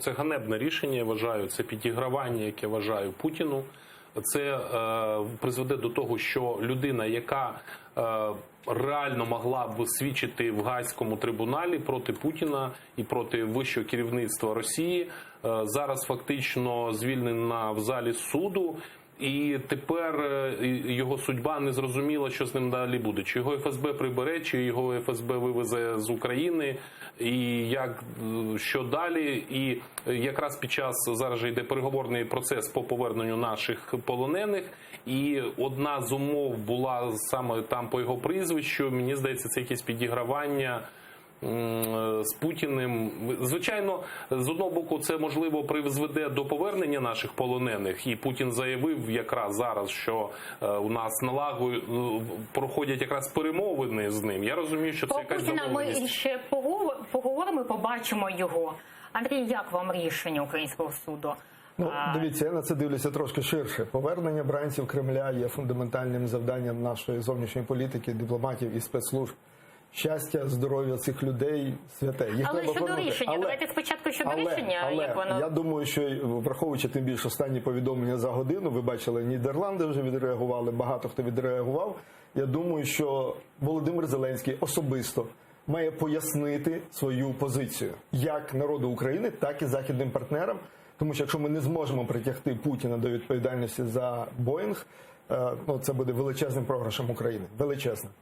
Це ганебне рішення, я вважаю, це підігравання, яке вважаю Путіну. Це призведе до того, що людина, яка реально могла б свідчити в Гаазькому трибуналі проти Путіна і проти вищого керівництва Росії, зараз фактично звільнена в залі суду. І тепер його судьба не зрозуміла, що з ним далі буде. Чи його ФСБ прибере, чи його ФСБ вивезе з України, і що далі. І якраз під час, зараз же йде переговорний процес по поверненню наших полонених, і одна з умов була саме там по його прізвищу. Мені здається, це якесь підігравання з Путіним. Звичайно, з одного боку, це, можливо, призведе до повернення наших полонених, і Путін заявив якраз зараз, що у нас проходять якраз перемовини з ним. Я розумію, що це якась домовленість. Ми ще поговоримо, побачимо його. Андрій, як вам рішення українського суду? Ну, дивіться, я на це дивлюся трошки ширше. Повернення бранців Кремля є фундаментальним завданням нашої зовнішньої політики, дипломатів і спецслужб. Щастя, здоров'я цих людей святе. Але щодо рішення, давайте спочатку щодо рішення, як воно... Я думаю, що враховуючи тим більше останні повідомлення за годину, ви бачили, Нідерланди вже відреагували, багато хто відреагував. Я думаю, що Володимир Зеленський особисто має пояснити свою позицію як народу України, так і західним партнерам. Тому що якщо ми не зможемо притягти Путіна до відповідальності за Боїнг, це буде величезним програшем України. Величезним.